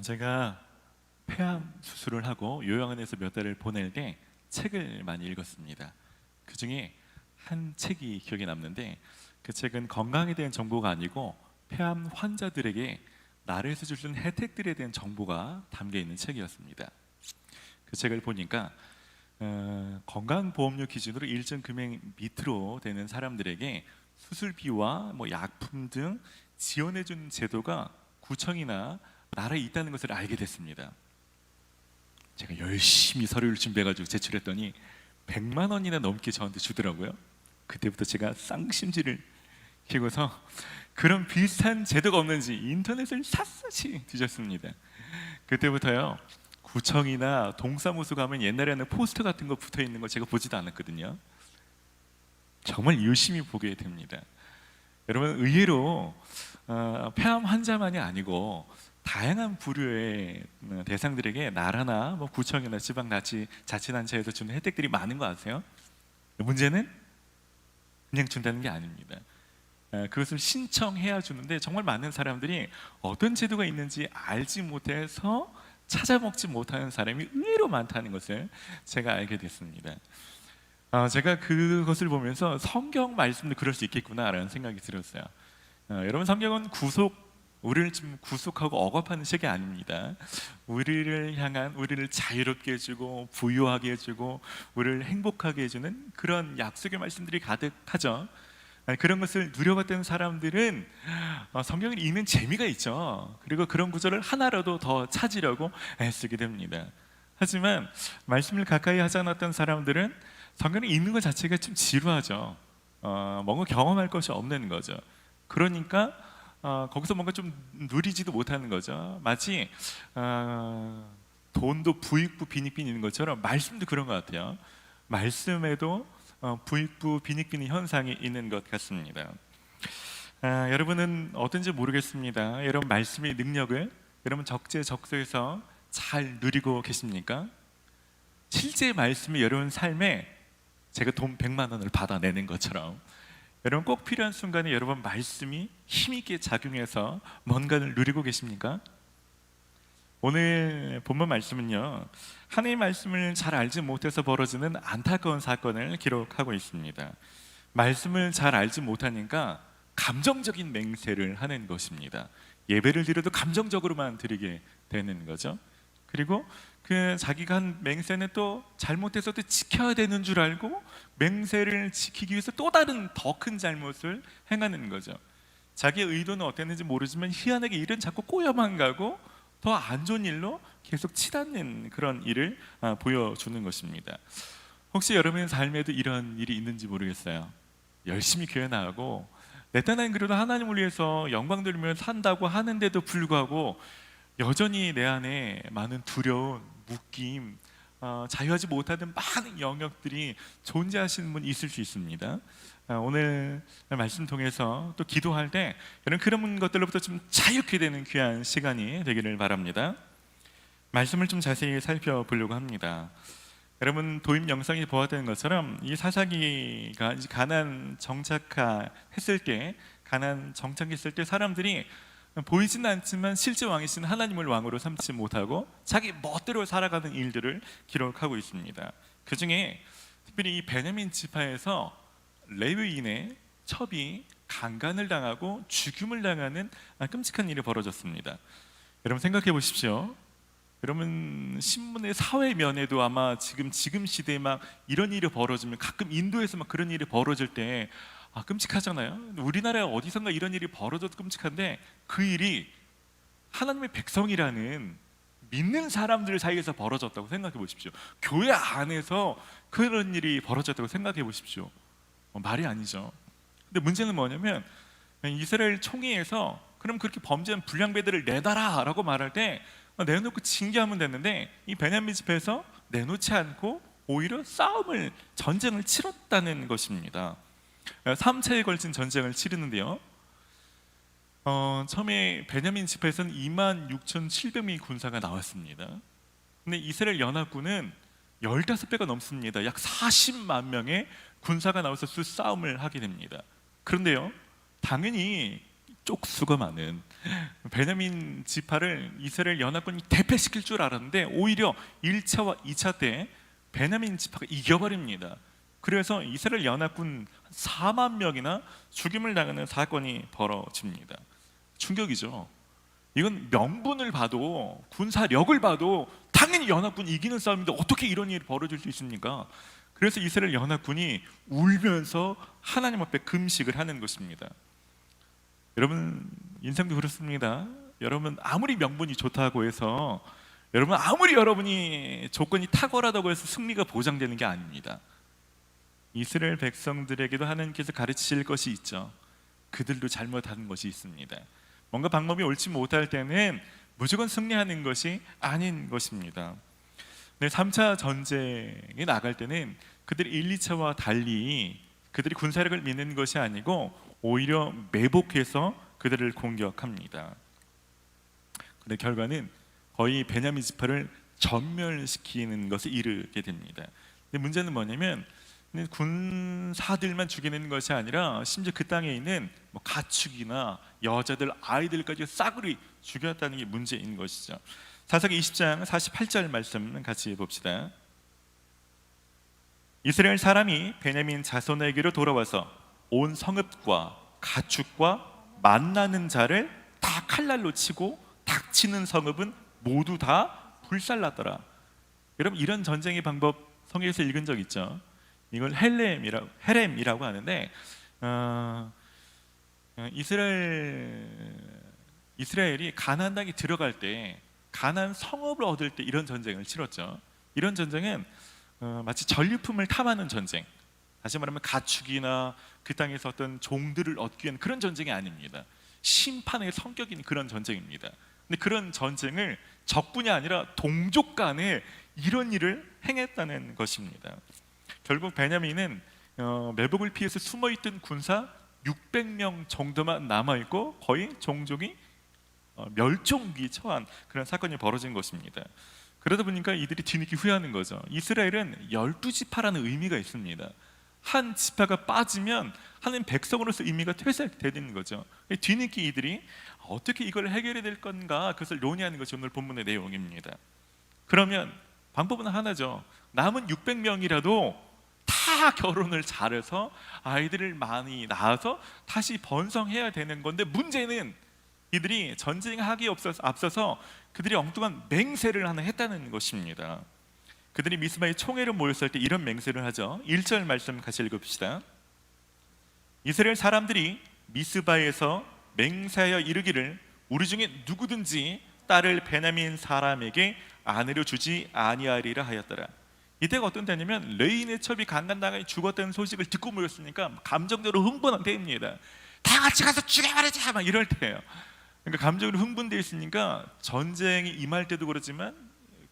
제가 폐암 수술을 하고 요양원에서 몇 달을 보낼 때 책을 많이 읽었습니다. 그 중에 한 책이 기억에 남는데, 그 책은 건강에 대한 정보가 아니고 폐암 환자들에게 나라에서 주는 혜택들에 대한 정보가 담겨 있는 책이었습니다. 그 책을 보니까 건강보험료 기준으로 일정 금액 밑으로 되는 사람들에게 수술비와 약품 등 지원해주는 제도가 구청이나 나라에 있다는 것을 알게 됐습니다. 제가 열심히 서류를 준비해가지고 제출했더니 100만 원이나 넘게 저한테 주더라고요. 그때부터 제가 쌍심지를 키고서 그런 비슷한 제도가 없는지 인터넷을 샅샅이 뒤졌습니다. 그때부터요, 구청이나 동사무소 가면 옛날에는 포스터 같은 거 붙어 있는 거 제가 보지도 않았거든요. 정말 열심히 보게 됩니다. 여러분, 의외로 폐암 환자만이 아니고 다양한 부류의 대상들에게 나라나 구청이나 지방자치단체에서 주는 혜택들이 많은 거 아세요? 문제는 그냥 준다는 게 아닙니다. 그것을 신청해야 주는데 정말 많은 사람들이 어떤 제도가 있는지 알지 못해서 찾아먹지 못하는 사람이 의외로 많다는 것을 제가 알게 됐습니다. 제가 그것을 보면서 성경 말씀도 그럴 수 있겠구나라는 생각이 들었어요. 여러분, 성경은 우리를 좀 구속하고 억압하는 책이 아닙니다. 우리를 자유롭게 해주고 부유하게 해주고 우리를 행복하게 해주는 그런 약속의 말씀들이 가득하죠. 그런 것을 누려봤던 사람들은 성경을 읽는 재미가 있죠. 그리고 그런 구절을 하나라도 더 찾으려고 애쓰게 됩니다. 하지만 말씀을 가까이 하지 않았던 사람들은 성경을 읽는 것 자체가 좀 지루하죠. 뭔가 경험할 것이 없는 거죠. 그러니까 거기서 뭔가 좀 누리지도 못하는 거죠. 마치 돈도 부익부 빈익빈 있는 것처럼 말씀도 그런 것 같아요. 말씀에도 부익부 빈익빈의 현상이 있는 것 같습니다. 여러분은 어떤지 모르겠습니다. 여러분, 말씀의 능력을 여러분 적재적소에서 잘 누리고 계십니까? 실제 말씀이 여러분 삶에 제가 돈 100만 원을 받아내는 것처럼 여러분 꼭 필요한 순간에 여러분 말씀이 힘있게 작용해서 뭔가를 누리고 계십니까? 오늘 본문 말씀은요, 하나님의 말씀을 잘 알지 못해서 벌어지는 안타까운 사건을 기록하고 있습니다. 말씀을 잘 알지 못하니까 감정적인 맹세를 하는 것입니다. 예배를 드려도 감정적으로만 드리게 되는 거죠. 그리고 그 자기가 한 맹세는 또 잘못해서도 지켜야 되는 줄 알고 맹세를 지키기 위해서 또 다른 더 큰 잘못을 행하는 거죠. 자기의 의도는 어땠는지 모르지만 희한하게 일은 자꾸 꼬여만 가고 더 안 좋은 일로 계속 치닫는 그런 일을 보여주는 것입니다. 혹시 여러분의 삶에도 이런 일이 있는지 모르겠어요. 열심히 교회 나가고 내 딴에는 그래도 하나님을 위해서 영광 돌리며 산다고 하는데도 불구하고 여전히 내 안에 많은 두려움, 묶임, 자유하지 못하는 많은 영역들이 존재하시는 분 있을 수 있습니다. 오늘 말씀 통해서 또 기도할 때 여러분 그런 것들로부터 좀 자유케 되는 귀한 시간이 되기를 바랍니다. 말씀을 좀 자세히 살펴보려고 합니다. 여러분, 도입 영상이 보았던 것처럼 이 사사기가 가나안 정착했을 때 사람들이 보이지는 않지만 실제 왕이신 하나님을 왕으로 삼지 못하고 자기 멋대로 살아가는 일들을 기록하고 있습니다. 그 중에 특별히 이 베냐민 지파에서 레위인의 첩이 강간을 당하고 죽임을 당하는 끔찍한 일이 벌어졌습니다. 여러분 생각해 보십시오. 여러분 신문의 사회면에도 아마 지금 시대에 막 이런 일이 벌어지면, 가끔 인도에서 막 그런 일이 벌어질 때 끔찍하잖아요. 우리나라에 어디선가 이런 일이 벌어져도 끔찍한데 그 일이 하나님의 백성이라는 믿는 사람들 사이에서 벌어졌다고 생각해 보십시오. 교회 안에서 그런 일이 벌어졌다고 생각해 보십시오. 말이 아니죠. 근데 문제는 뭐냐면 이스라엘 총회에서 그럼 그렇게 범죄한 불량배들을 내놔라 라고 말할 때 내놓고 징계하면 됐는데 이 베냐민 집회에서 내놓지 않고 오히려 전쟁을 치렀다는 것입니다. 3차에 걸친 전쟁을 치르는데요, 처음에 베냐민 집회에서는 26,700명의 군사가 나왔습니다. 근데 이스라엘 연합군은 15배가 넘습니다. 약 40만 명의 군사가 나와서 싸움을 하게 됩니다. 그런데요, 당연히 쪽수가 많은 베냐민 지파를 이스라엘 연합군이 대패시킬 줄 알았는데 오히려 1차와 2차 때 베냐민 지파가 이겨버립니다. 그래서 이스라엘 연합군 4만 명이나 죽임을 당하는 사건이 벌어집니다. 충격이죠. 이건 명분을 봐도, 군사력을 봐도 당연히 연합군이 이기는 싸움인데 어떻게 이런 일이 벌어질 수 있습니까? 그래서 이스라엘 연합군이 울면서 하나님 앞에 금식을 하는 것입니다. 여러분 인생도 그렇습니다. 여러분 아무리 명분이 좋다고 해서, 여러분 아무리 여러분이 조건이 탁월하다고 해서 승리가 보장되는 게 아닙니다. 이스라엘 백성들에게도 하나님께서 가르치실 것이 있죠. 그들도 잘못하는 것이 있습니다. 뭔가 방법이 옳지 못할 때는 무조건 승리하는 것이 아닌 것입니다. 3차 전쟁에 나갈 때는 그들이 1, 2차와 달리 그들이 군사력을 믿는 것이 아니고 오히려 매복해서 그들을 공격합니다. 근데 결과는 거의 베냐민 지파를 전멸시키는 것에 이르게 됩니다. 근데 문제는 뭐냐면 군사들만 죽이는 것이 아니라 심지어 그 땅에 있는 가축이나 여자들, 아이들까지 싸그리 죽였다는 게 문제인 것이죠. 사사기 20장 48절 말씀 같이 봅시다. 이스라엘 사람이 베냐민 자손에게로 돌아와서 온 성읍과 가축과 만나는 자를 다 칼날로 치고 닥치는 성읍은 모두 다 불살랐더라. 여러분 이런 전쟁의 방법 성경에서 읽은 적 있죠? 이걸 헤렘이라고 하는데 이스라엘이 가나안 땅에 들어갈 때, 가나안 성읍을 얻을 때 이런 전쟁을 치렀죠. 이런 전쟁은 마치 전리품을 탐하는 전쟁, 다시 말하면 가축이나 그 땅에서 어떤 종들을 얻기 위한 그런 전쟁이 아닙니다. 심판의 성격인 그런 전쟁입니다. 근데 그런 전쟁을 적군이 아니라 동족 간에 이런 일을 행했다는 것입니다. 결국 베냐민은 매복을 피해서 숨어있던 군사 600명 정도만 남아있고 거의 종족이 멸종위기에 처한 그런 사건이 벌어진 것입니다. 그러다 보니까 이들이 뒤늦게 후회하는 거죠. 이스라엘은 12지파라는 의미가 있습니다. 한 지파가 빠지면 하나님 백성으로서 의미가 퇴색되는 거죠. 뒤늦게 이들이 어떻게 이걸 해결해야 될 건가, 그것을 논의하는 것이 오늘 본문의 내용입니다. 그러면 방법은 하나죠. 남은 600명이라도 다 결혼을 잘해서 아이들을 많이 낳아서 다시 번성해야 되는 건데, 문제는 이들이 전쟁하기에 앞서서 그들이 엉뚱한 맹세를 하나 했다는 것입니다. 그들이 미스바에 총회를 모였을 때 이런 맹세를 하죠. 1절 말씀 같이 읽읍시다. 이스라엘 사람들이 미스바에서 맹세하여 이르기를 우리 중에 누구든지 딸을 베냐민 사람에게 아내로 주지 아니하리라 하였더라. 이때가 어떤 때냐면 레인의 첩이 강간당하여 죽었다는 소식을 듣고 모였으니까 감정적으로 흥분한 때입니다. 다 같이 가서 죽여버리자 막 이럴 때예요. 그러니까 감정으로 흥분되어 있으니까 전쟁이 임할 때도 그렇지만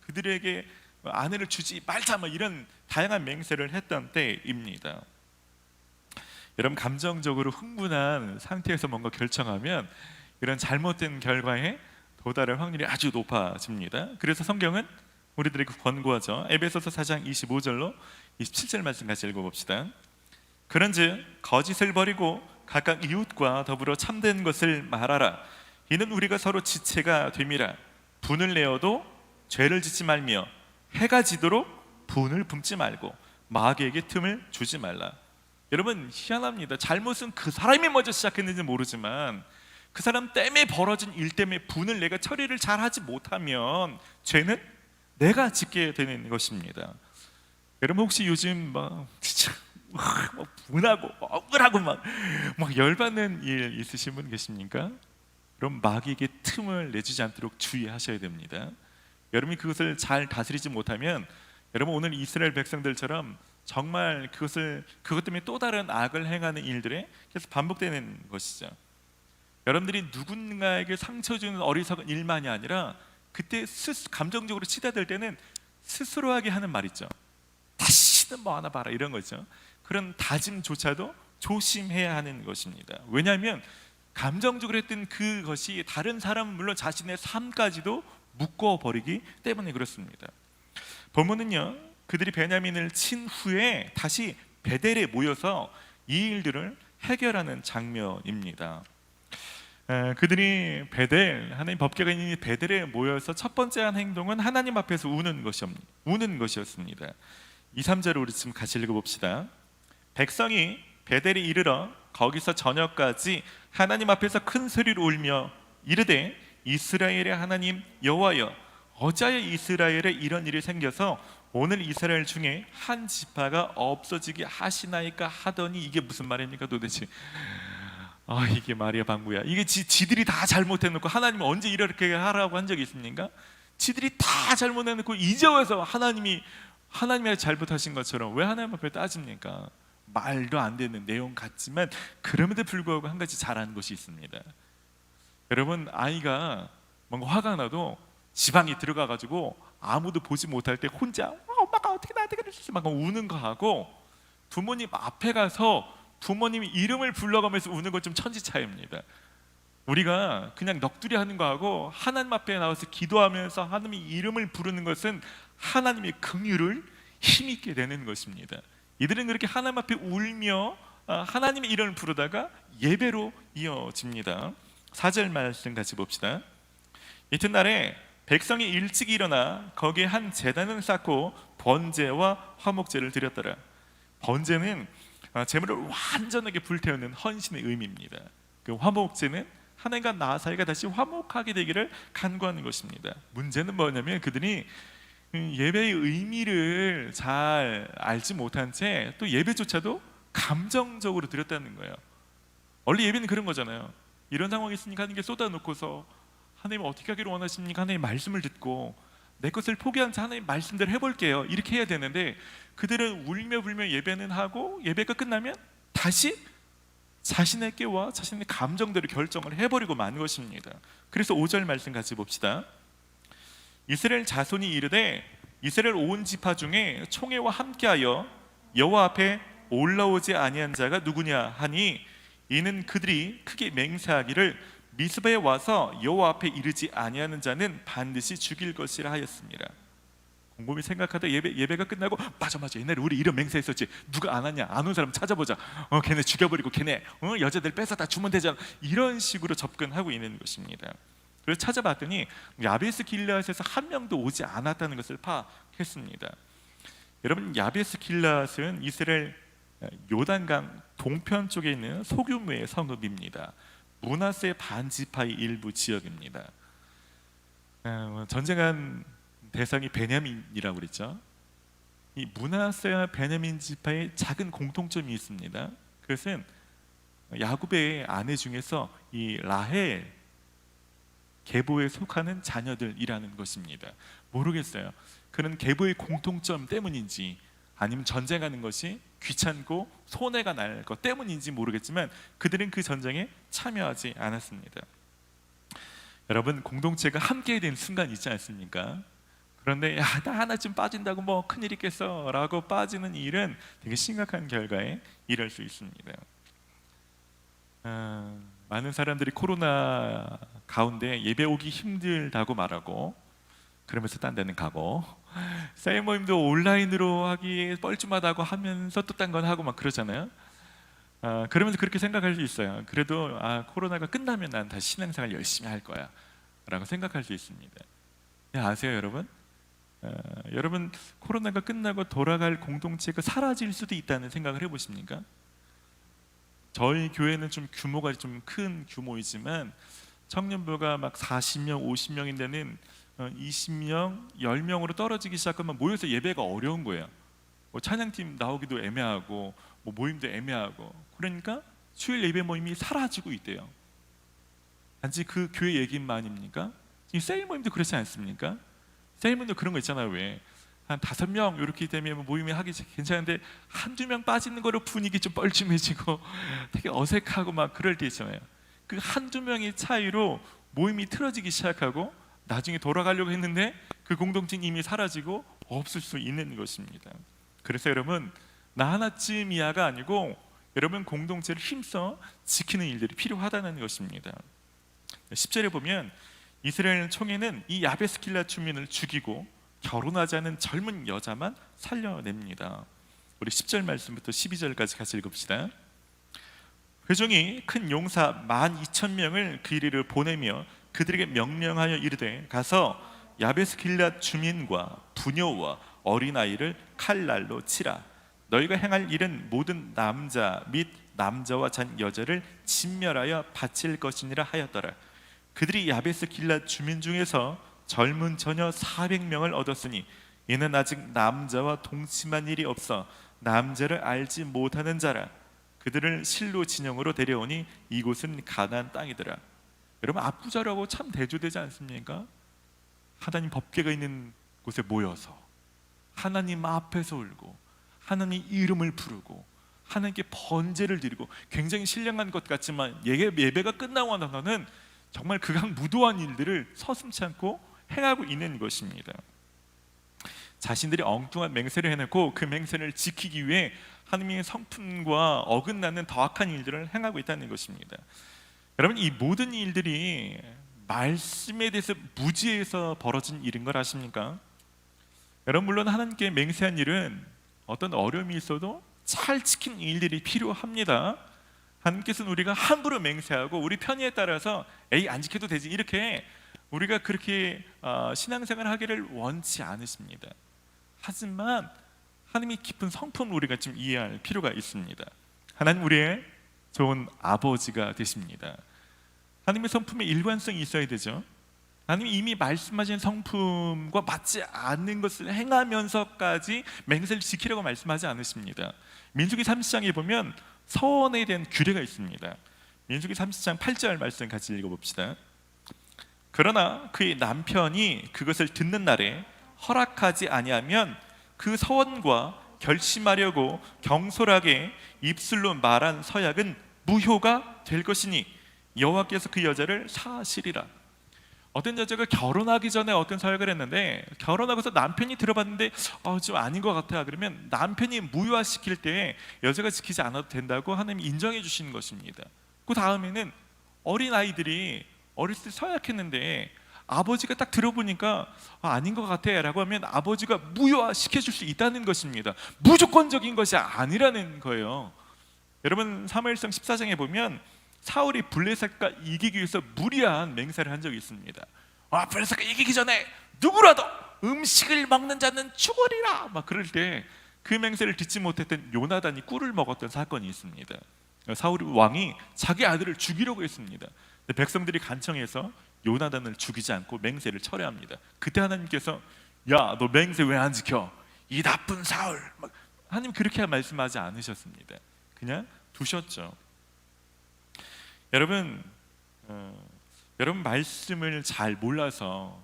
그들에게 아내를 주지 말자 막 이런 다양한 맹세를 했던 때입니다. 여러분 감정적으로 흥분한 상태에서 뭔가 결정하면 이런 잘못된 결과에 도달할 확률이 아주 높아집니다. 그래서 성경은 우리들에게 권고하죠. 에베소서 4장 25절로 27절 말씀 같이 읽어봅시다. 그런즉 거짓을 버리고 각각 이웃과 더불어 참된 것을 말하라. 이는 우리가 서로 지체가 됨이라. 분을 내어도 죄를 짓지 말며 해가 지도록 분을 품지 말고 마귀에게 틈을 주지 말라. 여러분 희한합니다. 잘못은 그 사람이 먼저 시작했는지 모르지만 그 사람 때문에 벌어진 일 때문에 분을 내가 처리를 잘하지 못하면 죄는 내가 짓게 되는 것입니다. 여러분 혹시 요즘 막 진짜 분하고 억울하고 막 열받는 일 있으신 분 계십니까? 그럼 마귀에게 틈을 내주지 않도록 주의하셔야 됩니다. 여러분이 그것을 잘 다스리지 못하면 여러분 오늘 이스라엘 백성들처럼 정말 그것 때문에 또 다른 악을 행하는 일들에 계속 반복되는 것이죠. 여러분들이 누군가에게 상처 주는 어리석은 일만이 아니라 그때 감정적으로 치닫을 때는 스스로 하게 하는 말 있죠. 다시는 뭐 하나 봐라 이런 거죠. 그런 다짐조차도 조심해야 하는 것입니다. 왜냐하면 감정적으로 했던 그것이 다른 사람은 물론 자신의 삶까지도 묶어버리기 때문에 그렇습니다. 본문은요 그들이 베냐민을 친 후에 다시 베델에 모여서 이 일들을 해결하는 장면입니다. 그들이 베델, 하나님 법궤가 있는 베델에 모여서 첫 번째 한 행동은 하나님 앞에서 우는 것이었습니다. 2, 3절을 우리 지금 같이 읽어봅시다. 백성이 베델에 이르러 거기서 저녁까지 하나님 앞에서 큰 소리로 울며 이르되 이스라엘의 하나님 여호와여, 어찌하여 이스라엘에 이런 일이 생겨서 오늘 이스라엘 중에 한 지파가 없어지게 하시나이까 하더니, 이게 무슨 말입니까 도대체? 이게 말이야 방구야. 이게 지들이 다 잘못해놓고 하나님이 언제 이렇게 하라고 한 적이 있습니까? 지들이 다 잘못해놓고 이제 와서 하나님이 잘못하신 것처럼 왜 하나님 앞에 따집니까? 말도 안 되는 내용 같지만 그럼에도 불구하고 한 가지 잘하는 것이 있습니다. 여러분, 아이가 뭔가 화가 나도 지방에 들어가가지고 아무도 보지 못할 때 혼자 엄마가 어떻게 나한테 그랬지 막 우는 거 하고, 부모님 앞에 가서 부모님 이름을 불러가면서 우는 건 좀 천지 차이입니다. 우리가 그냥 넋두리 하는 거하고 하나님 앞에 나와서 기도하면서 하나님의 이름을 부르는 것은 하나님의 긍휼을 힘있게 되는 것입니다. 이들은 그렇게 하나님 앞에 울며 하나님의 이름을 부르다가 예배로 이어집니다. 4절 말씀 같이 봅시다. 이튿날에 백성이 일찍 일어나 거기에 한 제단을 쌓고 번제와 화목제를 드렸더라. 번제는 제물을 완전하게 불태우는 헌신의 의미입니다. 그 화목제는 하나님과 나 사이가 다시 화목하게 되기를 간구하는 것입니다. 문제는 뭐냐면 그들이 예배의 의미를 잘 알지 못한 채 또 예배조차도 감정적으로 드렸다는 거예요. 원래 예배는 그런 거잖아요. 이런 상황이 있으니까 하나님께 쏟아놓고서 하나님 어떻게 하기를 원하십니까? 하나님 말씀을 듣고 내 것을 포기한 채 하나님 말씀대로 해볼게요, 이렇게 해야 되는데 그들은 울며 불며 예배는 하고 예배가 끝나면 다시 자신에게와 자신의 감정대로 결정을 해버리고 만 것입니다. 그래서 5절 말씀 같이 봅시다. 이스라엘 자손이 이르되 이스라엘 온 지파 중에 총회와 함께하여 여호와 앞에 올라오지 아니한 자가 누구냐 하니 이는 그들이 크게 맹세하기를 미스바에 와서 여호와 앞에 이르지 아니하는 자는 반드시 죽일 것이라 하였습니다. 곰곰이 생각하다 예배가 끝나고 맞아 옛날에 우리 이런 맹세했었지, 누가 안 왔냐, 안 온 사람 찾아보자, 걔네 죽여버리고 걔네 여자들 뺏어 다 주면 되잖아, 이런 식으로 접근하고 있는 것입니다. 그래서 찾아봤더니 야베스 길앗에서 한 명도 오지 않았다는 것을 파악했습니다. 여러분, 야베스 길앗은 이스라엘 요단강 동편 쪽에 있는 소규모의 성읍입니다. 므낫세 반지파의 일부 지역입니다. 전쟁한 대상이 베냐민이라고 그랬죠. 이 므낫세와 베냐민 지파의 작은 공통점이 있습니다. 그것은 야곱의 아내 중에서 이 라헬 계보에 속하는 자녀들이라는 것입니다. 모르겠어요. 그런 계보의 공통점 때문인지 아니면 전쟁하는 것이 귀찮고 손해가 날 것 때문인지 모르겠지만 그들은 그 전쟁에 참여하지 않았습니다. 여러분, 공동체가 함께 된 순간 있지 않습니까? 그런데 나 하나쯤 빠진다고 뭐 큰일 있겠어 라고 빠지는 일은 되게 심각한 결과에 이를 수 있습니다. 많은 사람들이 코로나 가운데 예배 오기 힘들다고 말하고, 그러면서 딴 데는 가고, 셀 모임도 온라인으로 하기 뻘쭘하다고 하면서 또 딴 건 하고 막 그러잖아요. 그러면서 그렇게 생각할 수 있어요. 그래도 코로나가 끝나면 난 다시 신앙생활 열심히 할 거야 라고 생각할 수 있습니다. 아세요 여러분? 여러분, 코로나가 끝나고 돌아갈 공동체가 사라질 수도 있다는 생각을 해보십니까? 저희 교회는 좀 규모가 좀 큰 규모이지만 청년부가 막 40명, 50명인 데는 20명, 10명으로 떨어지기 시작하면 모여서 예배가 어려운 거예요. 찬양팀 나오기도 애매하고 모임도 애매하고, 그러니까 주일 예배 모임이 사라지고 있대요. 단지 그 교회 얘기만입니까? 이 세일 모임도 그렇지 않습니까? 세일 모임도 그런 거 있잖아요. 왜? 한 5명 이렇게 되면 모임이 하기 괜찮은데 한두 명 빠지는 거로 분위기 좀 뻘쭘해지고 되게 어색하고 막 그럴 때 있잖아요. 그 한두 명의 차이로 모임이 틀어지기 시작하고 나중에 돌아가려고 했는데 그 공동체는 이미 사라지고 없을 수 있는 것입니다. 그래서 여러분, 나 하나쯤이야가 아니고 여러분 공동체를 힘써 지키는 일들이 필요하다는 것입니다. 10절에 보면 이스라엘 총회는 이 야베스 길앗 주민을 죽이고 결혼하지 않은 젊은 여자만 살려냅니다. 우리 10절 말씀부터 12절까지 같이 읽읍시다. 회중이 큰 용사 12,000명을 그 이리로 보내며 그들에게 명령하여 이르되 가서 야베스 길앗 주민과 부녀와 어린아이를 칼날로 치라. 너희가 행할 일은 모든 남자 및 남자와 잔 여자를 진멸하여 바칠 것이니라 하였더라. 그들이 야베스 길앗 주민 중에서 젊은 처녀 400명을 얻었으니 이는 아직 남자와 동침한 일이 없어 남자를 알지 못하는 자라. 그들을 실로 진영으로 데려오니 이곳은 가나안 땅이더라. 여러분, 압구자라고 참 대조되지 않습니까? 하나님 법궤가 있는 곳에 모여서 하나님 앞에서 울고 하나님 이름을 부르고 하나님께 번제를 드리고, 굉장히 신령한 것 같지만 예배가 끝나고 나서는 정말 극악무도한 일들을 서슴지 않고 행하고 있는 것입니다. 자신들이 엉뚱한 맹세를 해놓고 그 맹세를 지키기 위해 하나님의 성품과 어긋나는 더 악한 일들을 행하고 있다는 것입니다. 여러분, 이 모든 일들이 말씀에 대해서 무지해서 벌어진 일인 걸 아십니까? 여러분, 물론 하나님께 맹세한 일은 어떤 어려움이 있어도 잘 지킨 일들이 필요합니다. 하나님께서는 우리가 함부로 맹세하고 우리 편의에 따라서 에이 안 지켜도 되지, 이렇게 우리가 그렇게 신앙생활 하기를 원치 않으십니다. 하지만 하나님의 깊은 성품을 우리가 좀 이해할 필요가 있습니다. 하나님 우리의 좋은 아버지가 되십니다. 하나님의 성품에 일관성이 있어야 되죠. 하나님이 이미 말씀하신 성품과 맞지 않는 것을 행하면서까지 맹세를 지키라고 말씀하지 않으십니다. 민수기 30장에 보면 서원에 대한 규례가 있습니다. 민수기 30장 8절 말씀 같이 읽어봅시다. 그러나 그의 남편이 그것을 듣는 날에 허락하지 아니하면 그 서원과 결심하려고 경솔하게 입술로 말한 서약은 무효가 될 것이니 여호와께서 그 여자를 사하시리라. 어떤 여자가 결혼하기 전에 어떤 서약을 했는데 결혼하고서 남편이 들어봤는데 좀 아닌 것 같아. 그러면 남편이 무효화시킬 때 여자가 지키지 않아도 된다고 하나님이 인정해 주시는 것입니다. 그 다음에는 어린아이들이 어렸을 때 서약했는데 아버지가 딱 들어보니까 아닌 것 같아 라고 하면 아버지가 무효화시켜줄 수 있다는 것입니다. 무조건적인 것이 아니라는 거예요. 여러분, 사무엘상 14장에 보면 사울이 블레셋과 이기기 위해서 무리한 맹세를 한 적이 있습니다. 블레셋과 이기기 전에 누구라도 음식을 먹는 자는 죽으리라, 막 그럴 때 그 맹세를 듣지 못했던 요나단이 꿀을 먹었던 사건이 있습니다. 사울 왕이 자기 아들을 죽이려고 했습니다. 백성들이 간청해서 요나단을 죽이지 않고 맹세를 철회합니다. 그때 하나님께서 야, 너 맹세 왜 안 지켜? 이 나쁜 사울. 하나님 그렇게 말씀하지 않으셨습니다. 그냥 두셨죠. 여러분, 여러분 말씀을 잘 몰라서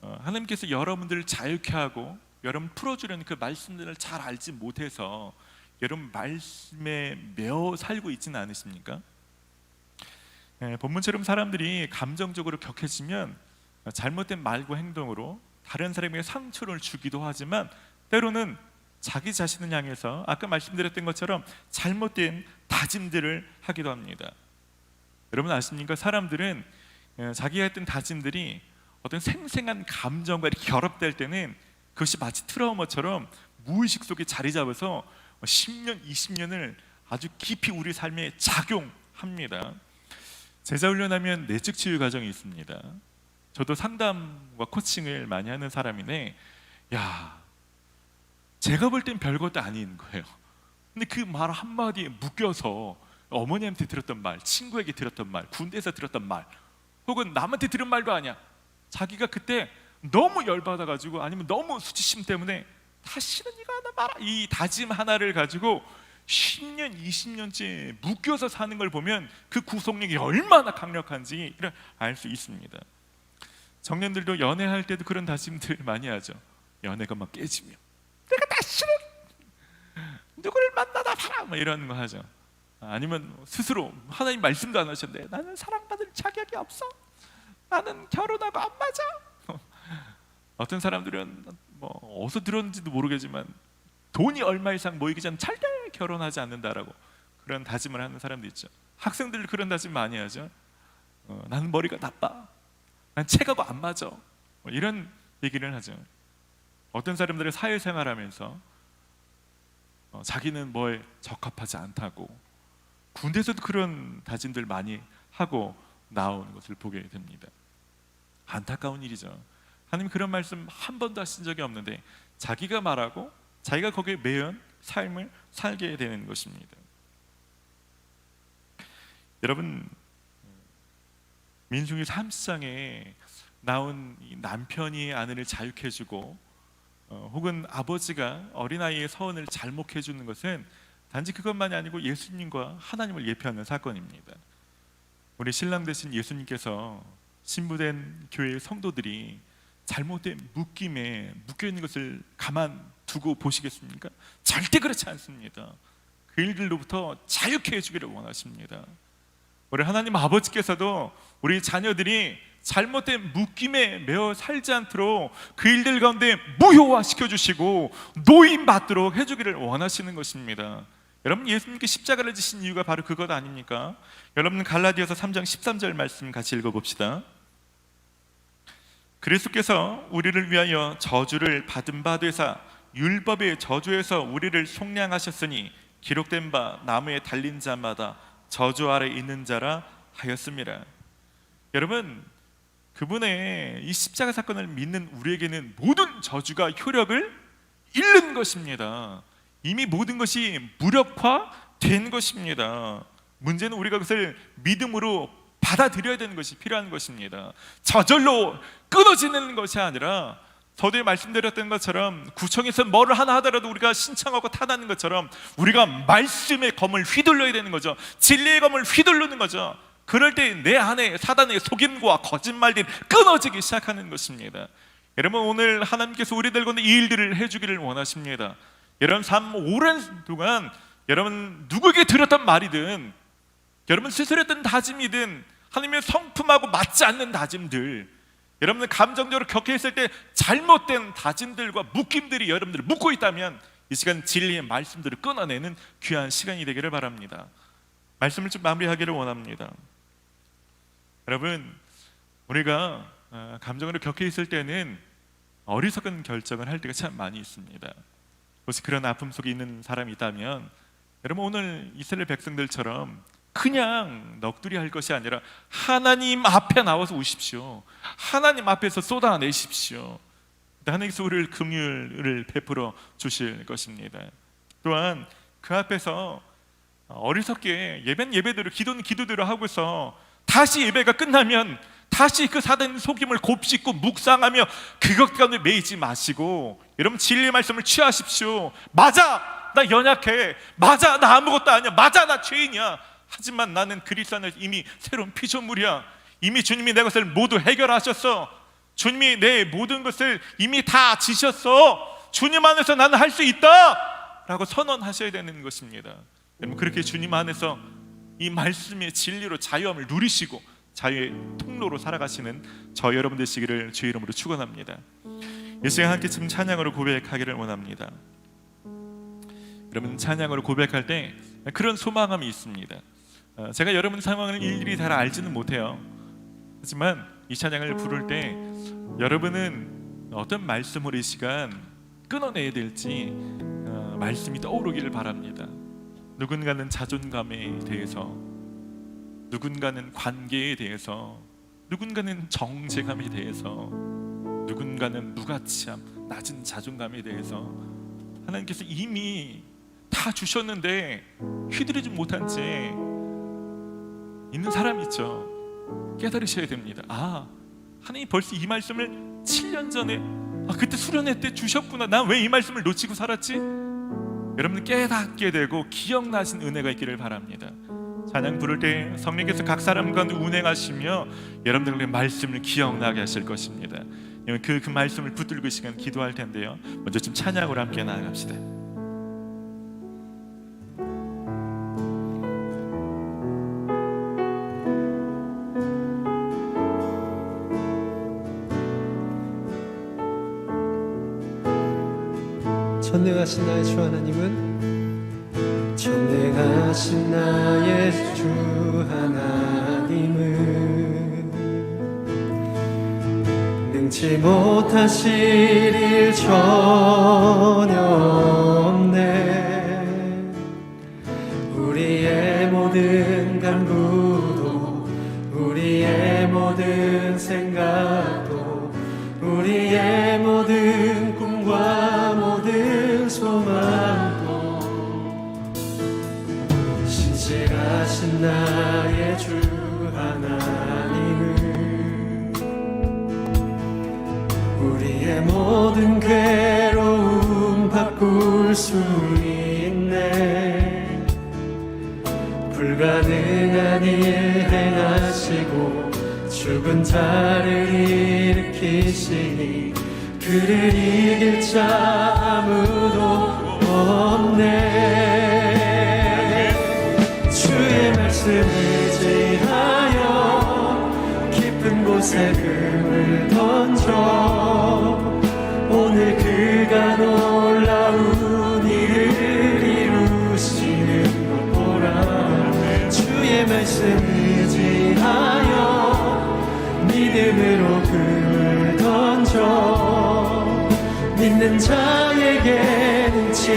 하나님께서 여러분들을 자유케 하고 여러분 풀어주려는 그 말씀들을 잘 알지 못해서 여러분 말씀에 매어 살고 있지는 않으십니까? 본문처럼 사람들이 감정적으로 격해지면 잘못된 말과 행동으로 다른 사람에게 상처를 주기도 하지만 때로는 자기 자신을 향해서 아까 말씀드렸던 것처럼 잘못된 다짐들을 하기도 합니다. 여러분 아십니까? 사람들은 자기가 했던 다짐들이 어떤 생생한 감정과 이렇게 결합될 때는 그것이 마치 트라우마처럼 무의식 속에 자리 잡아서 10년, 20년을 아주 깊이 우리 삶에 작용합니다. 제자 훈련하면 내적 치유 과정이 있습니다. 저도 상담과 코칭을 많이 하는 사람인데 제가 볼 땐 별것도 아닌 거예요. 근데 그 말 한마디에 묶여서 어머니한테 들었던 말, 친구에게 들었던 말, 군대에서 들었던 말, 혹은 남한테 들은 말도 아니야. 자기가 그때 너무 열받아가지고 아니면 너무 수치심 때문에 다시는 이거 하나 마라, 이 다짐 하나를 가지고 10년, 20년째 묶여서 사는 걸 보면 그 구속력이 얼마나 강력한지 알 수 있습니다. 청년들도 연애할 때도 그런 다짐들 많이 하죠. 연애가 막 깨지면 내가 다시는 누구를 만나다 봐라, 뭐 이런 거 하죠. 아니면 스스로 하나님 말씀도 안 하셨는데 나는 사랑받을 자격이 없어, 나는 결혼하고 안 맞아. 어떤 사람들은 어디서 들었는지도 모르겠지만 돈이 얼마 이상 모이기 전 절대 결혼하지 않는다라고 그런 다짐을 하는 사람도 있죠. 학생들 그런 다짐 많이 하죠. 나는 머리가 나빠, 난 책하고 안 맞아, 이런 얘기를 하죠. 어떤 사람들은 사회생활하면서 자기는 뭐에 적합하지 않다고 군대에서도 그런 다짐들 많이 하고 나오는 것을 보게 됩니다. 안타까운 일이죠. 하나님 그런 말씀 한 번도 하신 적이 없는데 자기가 말하고 자기가 거기에 매연 삶을 살게 되는 것입니다. 여러분, 민수기 3장에 나온 이 남편이 아내를 자유케해주고 혹은 아버지가 어린아이의 서원을 잘못해주는 것은 단지 그것만이 아니고 예수님과 하나님을 예표하는 사건입니다. 우리 신랑 되신 예수님께서 신부된 교회의 성도들이 잘못된 묶임에 묶여있는 것을 가만두고 보시겠습니까? 절대 그렇지 않습니다. 그 일들로부터 자유케 해주기를 원하십니다. 우리 하나님 아버지께서도 우리 자녀들이 잘못된 묶임에 매어 살지 않도록 그 일들 가운데 무효화시켜 주시고 노임 받도록 해주기를 원하시는 것입니다. 여러분, 예수님께 십자가를 지신 이유가 바로 그것 아닙니까? 여러분, 갈라디아서 3장 13절 말씀 같이 읽어봅시다. 그리스도께서 우리를 위하여 저주를 받은 바 되사 율법의 저주에서 우리를 속량하셨으니 기록된 바 나무에 달린 자마다 저주 아래 있는 자라 하였습니다. 여러분, 그분의 이 십자가 사건을 믿는 우리에게는 모든 저주가 효력을 잃는 것입니다. 이미 모든 것이 무력화된 것입니다. 문제는 우리가 그것을 믿음으로 받아들여야 되는 것이 필요한 것입니다. 저절로 끊어지는 것이 아니라 서두에 말씀드렸던 것처럼 구청에서 뭐를 하나 하더라도 우리가 신청하고 탓하는 것처럼 우리가 말씀의 검을 휘둘러야 되는 거죠. 진리의 검을 휘두르는 거죠. 그럴 때 내 안에 사단의 속임과 거짓말들이 끊어지기 시작하는 것입니다. 여러분, 오늘 하나님께서 우리들 가운데 이 일들을 해주기를 원하십니다. 여러분, 삶 오랜 동안 여러분 누구에게 들었던 말이든 여러분 스스로 했던 다짐이든 하나님의 성품하고 맞지 않는 다짐들, 여러분들 감정적으로 격해있을 때 잘못된 다짐들과 묶임들이 여러분들을 묶고 있다면 이 시간 진리의 말씀들을 끊어내는 귀한 시간이 되기를 바랍니다. 말씀을 좀 마무리하기를 원합니다. 여러분, 우리가 감정으로 격해있을 때는 어리석은 결정을 할 때가 참 많이 있습니다. 혹시 그런 아픔 속에 있는 사람이 있다면 여러분, 오늘 이스라엘 백성들처럼 그냥 넋두리 할 것이 아니라 하나님 앞에 나와서 우십시오. 하나님 앞에서 쏟아내십시오. 하나님께서 우리를 긍휼을 베풀어 주실 것입니다. 또한 그 앞에서 어리석게 예배는 예배대로 기도는 기도대로 하고서 다시 예배가 끝나면 다시 그 사단의 속임을 곱씹고 묵상하며 그것 가운데 매이지 마시고 여러분, 진리의 말씀을 취하십시오. 맞아, 나 연약해. 맞아, 나 아무것도 아니야. 맞아, 나 죄인이야. 하지만 나는 그리스도 안에서 이미 새로운 피조물이야. 이미 주님이 내 것을 모두 해결하셨어. 주님이 내 모든 것을 이미 다 지셨어. 주님 안에서 나는 할 수 있다 라고 선언하셔야 되는 것입니다. 여러분, 그렇게 주님 안에서 이 말씀의 진리로 자유함을 누리시고 자유의 통로로 살아가시는 저 여러분 되시기를 주의 이름으로 축원합니다. 이 시간 함께 지금 찬양으로 고백하기를 원합니다. 여러분, 찬양으로 고백할 때 그런 소망함이 있습니다. 제가 여러분 상황을 일일이 잘 알지는 못해요. 하지만 이 찬양을 부를 때 여러분은 어떤 말씀으로 이 시간 끊어내야 될지 말씀이 떠오르기를 바랍니다. 누군가는 자존감에 대해서, 누군가는 관계에 대해서, 누군가는 정제감에 대해서, 누군가는 무가치함, 낮은 자존감에 대해서 하나님께서 이미 다 주셨는데 휘두르지 못한 채 있는 사람이 있죠. 깨달으셔야 됩니다. 하나님이 벌써 이 말씀을 7년 전에 그때 수련회 때 주셨구나. 난 왜 이 말씀을 놓치고 살았지? 여러분, 깨닫게 되고 기억나신 은혜가 있기를 바랍니다. 찬양 부를 때 성령께서 각 사람 가운데 운행하시며 여러분들의 말씀을 기억나게 하실 것입니다. 그 말씀을 붙들고 이 시간 기도할 텐데요, 먼저 좀 찬양으로 함께 나아갑시다. 전능하신 나의 주 하나님은, 전능하신 나의 주 하나님은 능치 못하실 일 전혀 없네. 우리의 모든 모든 간구도 우리의 모든 생각도 우리의 모든 꿈과 모든 소망도 신실하신 나의 주 하나님은 우리의 모든 괴로움 바꿀 수 있네. 불가능한 일 행하시고 죽은 자를 일으키시니 그를 이길 자 아무도 없네. 주의 말씀 의지하여 깊은 곳에 금을 던져 오늘 그가 놀라운 일을 이루시는 것 보라. 주의 말씀 의지하여 믿음으로 금을 던져 믿는 자에게 능치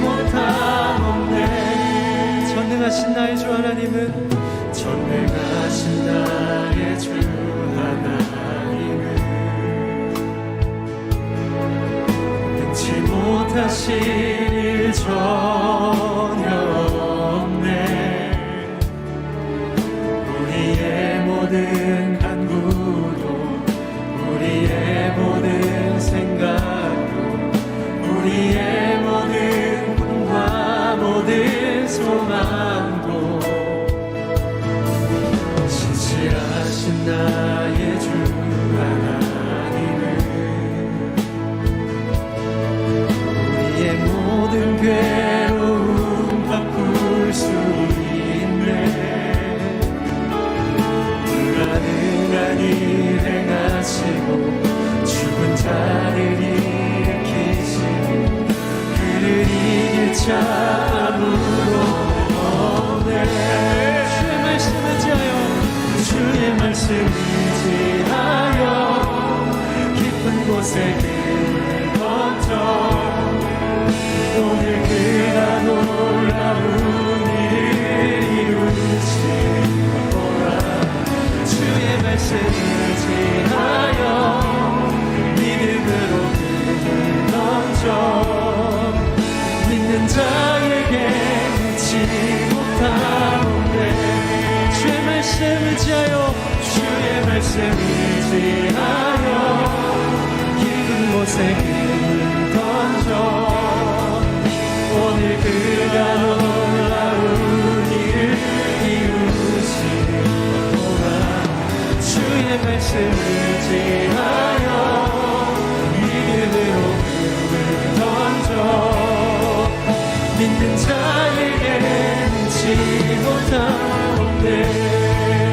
못함 없네. 전능하신 나의 주 하나님은 전능하신 나의 주 하나님은 능치 못하실 일 전혀 없네. 우리의 모든 간구도 우리의 모든 생각도 우리의 모든 꿈과 모든 소망도 신실하신 나의 주 하나님은 우리의 모든 괴로움 바꿀 수 있네. 불가능한 일 행하시고 죽은 자를 일으키시니 그를 이길 자 아무도 없네. 주의 말씀 의지하여 주의 말씀 의지하여 깊은 곳에 금을 던져 오늘 그가 놀라운 일을 이루시는 거라. 주의 말씀 의지하여 믿음으로 금을 던져 믿는 자에게 능치 못함 없네. 주의 말씀 의지하여 주의 말씀 의지하여 깊은 곳에 금을 던져 오늘 그가 놀라운 일을 이루시는 거라. 주의 말씀 의지하여 믿음으로 금을 던져 믿는 자에게 능치 못함 없네.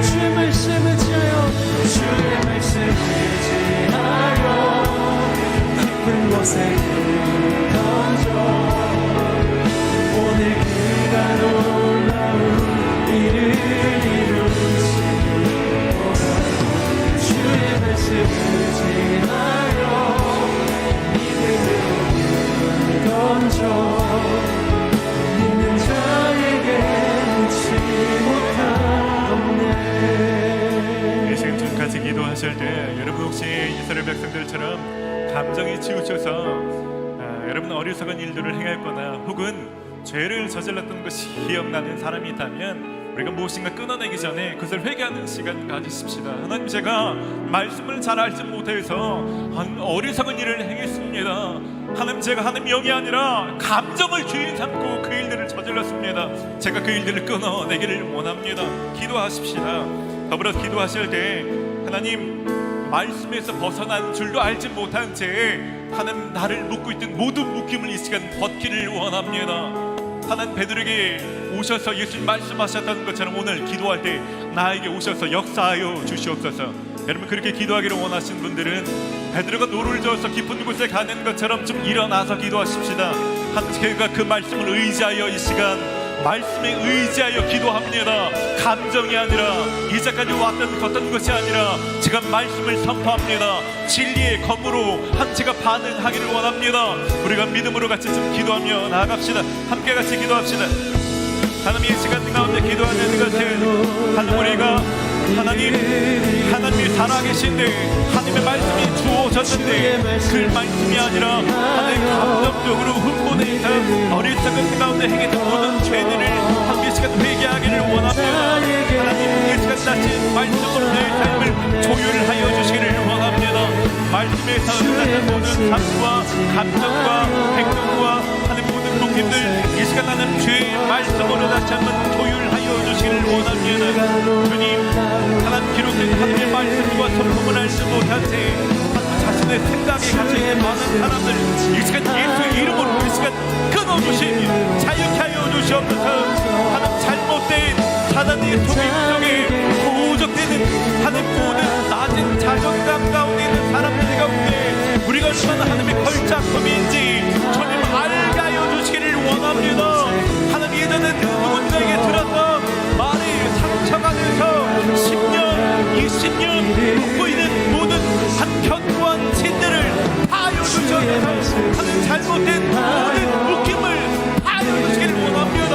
주의 말씀 의지하여 주의 말씀 의지하여 깊은 곳에 금을 던져 오늘 그가 놀라운 일을 이루시는 거라. 주의 말씀 의지하여 믿음으로 금을 던져 믿는 자에게 능치 못함 없네. 이 시간 전까지 기도하실 때 여러분 혹시 이스라엘 백성들처럼 감정이 치우쳐서 여러분 어리석은 일들을 행했거나 혹은 죄를 저질렀던 것이 기억나는 사람이 있다면 우리가 무엇인가 끊어내기 전에 그것을 회개하는 시간 가지십시다. 하나님, 제가 말씀을 잘 알지 못해서 어리석은 일을 행했습니다. 하나님, 제가 하나님 영이 아니라 감정을 주인 삼고 그 일들을 저질렀습니다. 제가 그 일들을 끊어내기를 원합니다. 기도하십시다. 더불어 기도하실 때 하나님, 말씀에서 벗어난 줄도 알지 못한 채 하나님 나를 묶고 있던 모든 묶임을 이 시간 벗기를 원합니다. 하나님, 베드로에게 오셔서 예수님 말씀하셨던 것처럼 오늘 기도할 때 나에게 오셔서 역사하여 주시옵소서. 여러분, 그렇게 기도하기를 원하시는 분들은 베드로가 노를 저어서 깊은 곳에 가는 것처럼 좀 일어나서 기도하십시다. 하나님께가 그 말씀을 의지하여 이 시간 말씀에 의지하여 기도합니다. 감정이 아니라 이제까지 왔던 어떤 것이 아니라 제가 말씀을 선포합니다. 진리의 검으로 한치가 반응하기를 원합니다. 우리가 믿음으로 같이 좀 기도하며 나아갑시다. 함께 같이 기도합시다. 하나님 이 시간 가운데 기도하는 것은 하나님 우리가 하나님이 살아계신데 하나님의 말씀이 주어졌는데 그 말씀이 아니라 하나님 감정적으로 흥분해서 어리석은 가운데 행했던 모든 죄들을 하나님 이 시간 회개하기를 원합니다. 하나님 이 시간 다시 말씀으로 내 삶을 조율하여 주시기를 원합니다. 말씀에서 나타난 모든 삶과 감정과 행동과 하는 모든 목임들 이 시간 나는 죄의 말씀으로 다시 한번 조율하여 주시기를 원합니다. 주님 하나님 기록된 하나님의 말씀과 성품을 알지 못한 채 자신의 생각에 갇혀있는 많은 사람들 이 시간 예수의 이름으로 이 시간 끊어주시며 자유케 하여 주시옵소서. 하나님 잘못된 사단의 속임 속에 고적되는 하나님 모든 낮은 자존감 가운데 있는 사람들 가운데 우리가 얼마나 하나님의 걸작품인지 주님 알게 하여 주시기를 원합니다. 하나님 예전에 누군가에게 들어서 말이 상처가 돼서 10년 20년 묵고 있는 모든 한 견고한 진들을 파여 주셔서 하는 잘못된 모든 묶임을 파여 주시기를 원합니다.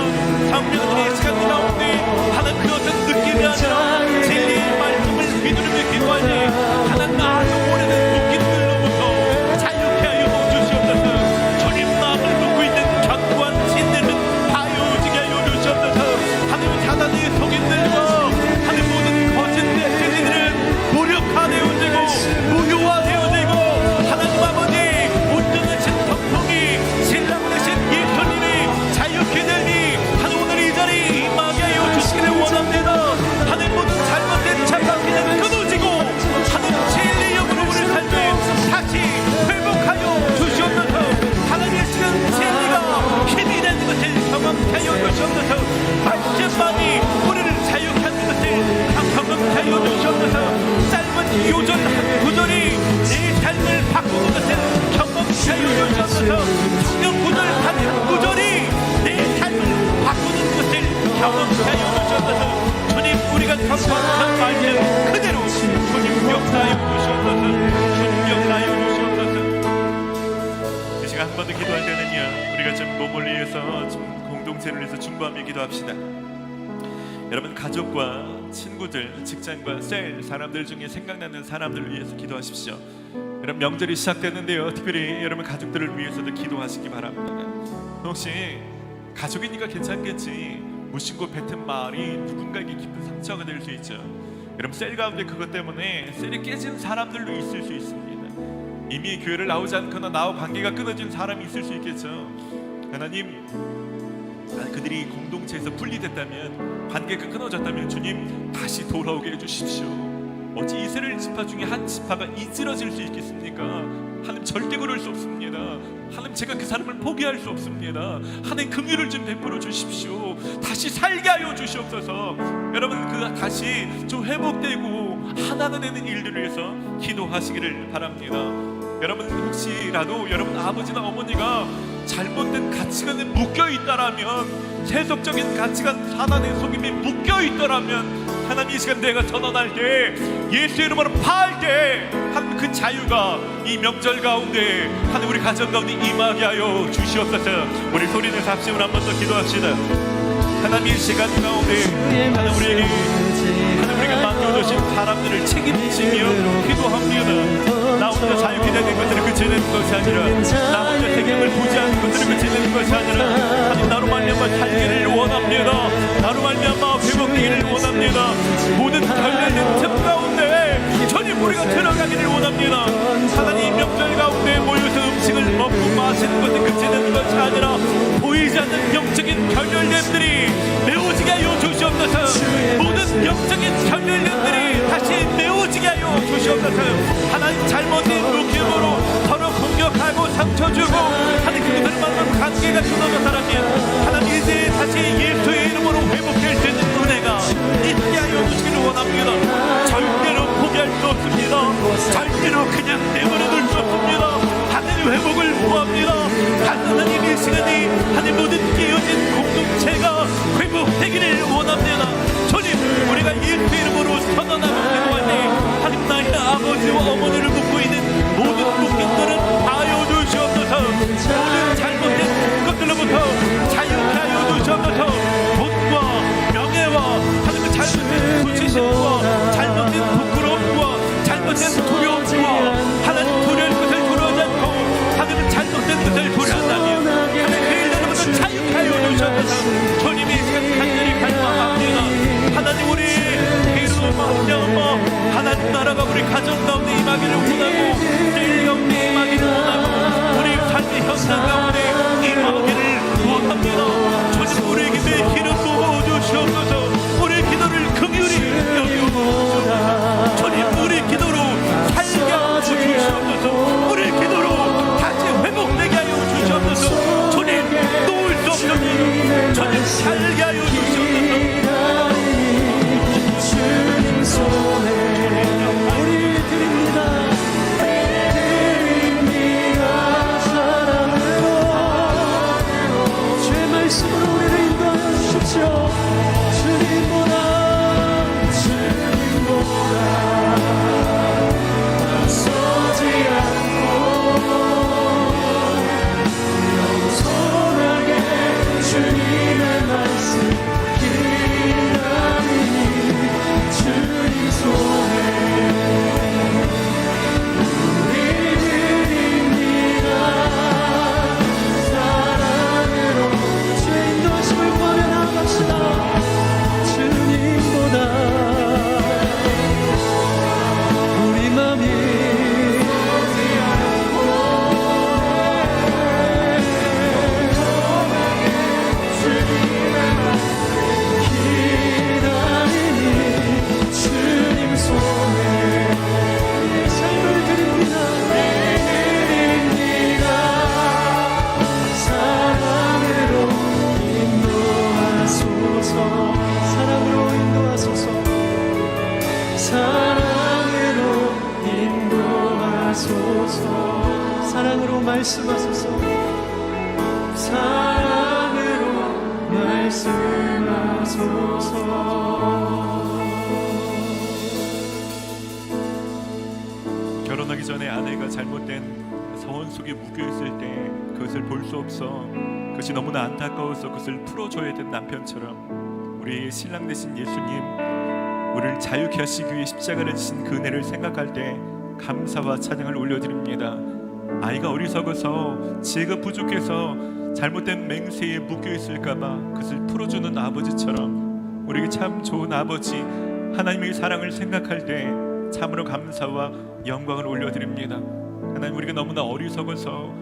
성령의 시간이 나오는데 하나님 그것은 느낌이 아니라 진리의 말씀을 믿으며 기도하니 하나님 아주 오래된 묶임들로부터 자유케 하여 주시옵소서. 주님 마음을 묶고 있는 견고한 진들은 파여지게 하여 주시옵소서. 하나님 사단의 속임들과 하나님 모든 거짓 메시지들은 무력화되어지고 무효화되어지고 하나님 아버지 온전하신 통통이 신랑 되신 예수님이 자유케 되니 하나님 오늘 이 자리에 임하게 하여 주시기를 원합니다. 하나님 모든 잘못된 착각기는 끊어지고 하나님 진리 영으로 우리 삶에 다시 회복하여 주시옵소서. 하나님의 시간 진리가 힘이 되는 것을 경험케 하여 주시옵소서. 말씀만이 우리를 자유케 하는 것을 경험케 하여 주시옵소서. 짧은 요절 한 구절이 내 삶을 바꾸는 것을 경험케 하여 주시옵소서. 성경 구절 한 구절이 내 삶을 바꾸는 것을 경험케 하여 주시옵소서. 주님 우리가 경험한 말씀 그대로 주님 역사하여 주시옵소서. 주님 역사하여 주시옵소서. 이 시간 한 번 더 기도할 때는요 우리가 좀 몸을 위해서 좀 공동체를 위해서 중보하며 기도합시다. 여러분 가족과 친구들, 직장과 셀 사람들 중에 생각나는 사람들을 위해서 기도하십시오. 여러분 명절이 시작되는데요 특별히 여러분 가족들을 위해서도 기도하시기 바랍니다. 혹시 가족이니까 괜찮겠지 무심코 뱉은 말이 누군가에게 깊은 상처가 될 수 있죠. 여러분 셀 가운데 그것 때문에 셀이 깨진 사람들도 있을 수 있습니다. 이미 교회를 나오지 않거나 나와 관계가 끊어진 사람이 있을 수 있겠죠. 하나님 그들이 공동체에서 분리됐다면 관계가 끊어졌다면 주님 다시 돌아오게 해주십시오. 어찌 이스라엘 지파 중에 한 지파가 이스러질 수 있겠습니까? 하나님 절대 그럴 수 없습니다. 하나님 제가 그 사람을 포기할 수 없습니다. 하나님 긍휼을 좀 베풀어 주십시오. 다시 살게 하여 주시옵소서. 여러분 그 다시 좀 회복되고 하나가 되는 일들을 위해서 기도하시기를 바랍니다. 여러분 혹시라도 여러분 아버지나 어머니가 잘못된 가치관에 묶여있다라면 세속적인 가치관 사단의 속임에 묶여있더라면 하나님 이 시간 내가 전환할 때 예수 이름으로 파할 때 하나님 그 자유가 이 명절 가운데 하나님 우리 가정 가운데 임하게 하여 주시옵소서. 우리 소리내서 합심을 한 번 더 기도합시다. 하나님 이 시간 가운데 하나님 우리에게 하나님 우리가 맡겨주신 사람들을 책임지며 기도합니다. 나 혼자 자유케 되는 것들을 그치는 것이 아니라 나 혼자 생명을 부지하는 것들을 그치는 것이 아니라 하나님 나로 말미암아 살기를 원합니다. 나로 말미암아 회복되기를 원합니다. 모든 결례된 틈 가운데 주님 우리가 들어가기를 원합니다. 하나님 명절 가운데 모여서 음식을 먹고 마시는 것을 그치는 것이 아니라 보이지 않는 영적인 결렬됨들이 메워지게 하여 주시옵소서. 모든 영적인 결렬됨들이 다시 메워지게 하여 주시옵소서. 하나님 잘못된 묶임으로 서로 공격하고 상처 주고 하나님 그것을 만난 관계가 끊어졌다면 하나님 이제 다시 예수의 이름으로 회복될 수 있는 은혜가 있게 하여 주시기를 원합니다. 절대로 포기할 수 없습니다. 절대로 그냥 내버려 둘 수 없습니다. 하나님 회복을 구합니다. 하나님 이 시간이 하나님 모든 깨어진 공동체가 회복되기를 원합니다. 주님 우리가 예수 이름으로 선언하고 기도하니 하나님 나의 아버지와 어머니를 묶고 있는 모든 묶임들은 하여 주시옵소서. 모든 잘못된 것들로부터 자유케 하여 주시옵소서. 주시옵소서. 우리의 기도로 다시 회복되게 하여 주시옵소서. 주님 놓을 수 없으니 주님 살게 하여 주시옵소서. 주님 손에 우리 드립니다. 드립니다. 사랑으로 주의 말씀으로 우리를 인도하여 주십시오. 주님보다 서지 않고 영원하게 주님의 말씀 기다리니 주님 손에 우리 드립니다. 사랑으로 주의 인도하심을 구하며 나아갑시다. 주님보다 우리 맘이 기다리니 주님 손에 내 삶을 드립니다. 드립니다. 사랑으로 인도하소서. 사랑으로 인도하소서. 사랑으로 인도하소서. 사랑으로 말씀하소서. 사랑으로 말씀하소서. 결혼하기 전에 아내가 잘못된 서원 속에 묶여있을 때 그것을 볼 수 없어 그것이 너무나 안타까워서 그것을 풀어줘야 된 남편처럼 우리 신랑 되신 예수님 우리를 자유케 하시기 위해 십자가를 지신 그 은혜를 생각할 때 감사와 찬양을 올려드립니다. 아이가 어리석어서 지혜가 부족해서 잘못된 맹세에 묶여있을까봐 그것을 풀어주는 아버지처럼 우리에게 참 좋은 아버지 하나님의 사랑을 생각할 때 참으로 감사와 영광을 올려드립니다. 하나님 우리가 너무나 어리석어서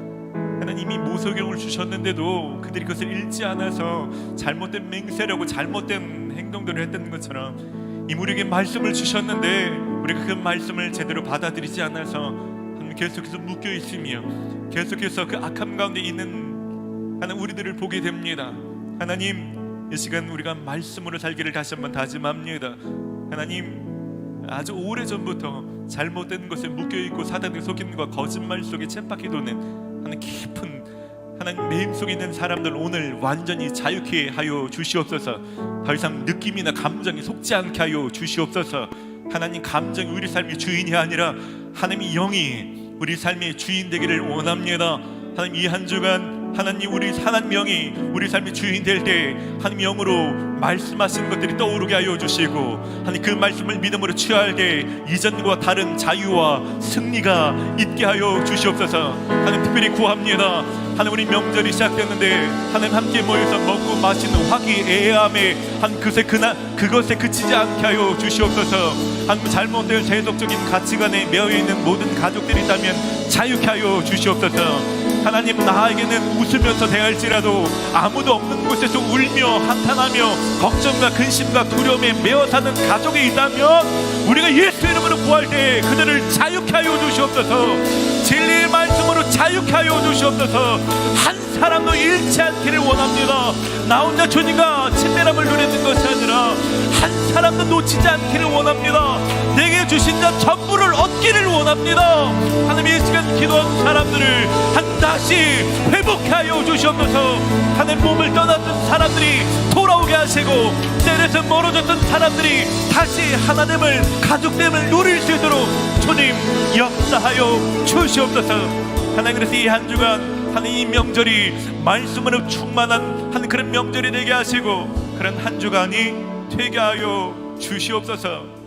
하나님이 모성경을 주셨는데도 그들이 그것을 읽지 않아서 잘못된 맹세라고 잘못된 행동들을 했던 것처럼 이 우리에게 말씀을 주셨는데 우리가 그 말씀을 제대로 받아들이지 않아서 하나님 계속해서 묶여있으며 계속해서 그 악함 가운데 있는 하나님 우리들을 보게 됩니다. 하나님 이 시간 우리가 말씀으로 살기를 다시 한번 다짐합니다. 하나님 아주 오래전부터 잘못된 것에 묶여있고 사단의 속임과 거짓말 속에 쳇바퀴 도는 하나님 깊은 하나님 마음 속에 있는 사람들 오늘 완전히 자유케 하여 주시옵소서. 더 이상 느낌이나 감정이 속지 않게 하여 주시옵소서. 하나님 감정이 우리 삶의 주인이 아니라 하나님의 영이 우리 삶의 주인 되기를 원합니다. 하나님 이 한 주간 하나님 우리 하나님 영이 우리 삶의 주인 될 때 하나님 영으로 말씀하신 것들이 떠오르게 하여 주시고 하나님 그 말씀을 믿음으로 취할 때 이전과 다른 자유와 승리가 있게 하여 주시옵소서. 하나님 특별히 구합니다. 하나님 우리 명절이 시작됐는데 하나님 함께 모여서 먹고 마시는 화기애애함에 한 그것에 그치지 않게 하여 주시옵소서. 하나님 잘못된 세속적인 가치관에 매여있는 모든 가족들이 있다면 자유케 하여 주시옵소서. 하나님 나에게는 웃으면서 대할지라도 아무도 없는 곳에서 울며 한탄하며 걱정과 근심과 두려움에 매어 사는 가족이 있다면 우리가 예수 이름으로 구할 때 그들을 자유케 하여 주시옵소서. 진리의 말씀으로 자유케 하여 주시옵소서. 한 사람도 잃지 않기를 원합니다. 나 혼자 주님과 친밀함을 누리는 것이 아니라 한 사람도 놓치지 않기를 원합니다. 내게 주신 자 전부를 얻기를 원합니다. 하나님 이 시간 기도한 사람들을 다시 회복하여 주시옵소서. 하나님 몸을 떠났던 사람들이 돌아오게 하시고 때에서 멀어졌던 사람들이 다시 하나님을 가족됨을 누릴 수 있도록 주님 역사하여 주시옵소서. 하나님 그래서 이 한 주간 하나님 이 명절이 말씀으로 충만한 한 그런 명절이 되게 하시고 그런 한 주간이 되게 하여 주시옵소서.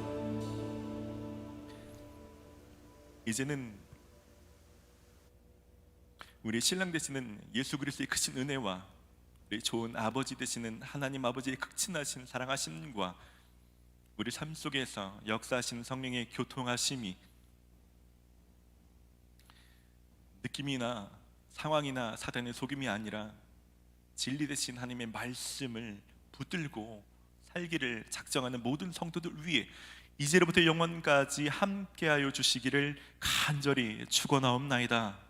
이제는 우리 신랑 되시는 예수 그리스도의 크신 은혜와 우리 좋은 아버지 되시는 하나님 아버지의 극진하신 사랑하심과 우리 삶 속에서 역사하신 성령의 교통하심이 느낌이나 상황이나 사단의 속임이 아니라 진리 되신 하나님의 말씀을 붙들고 살기를 작정하는 모든 성도들 위해 이제로부터 영원까지 함께하여 주시기를 간절히 축원하옵나이다.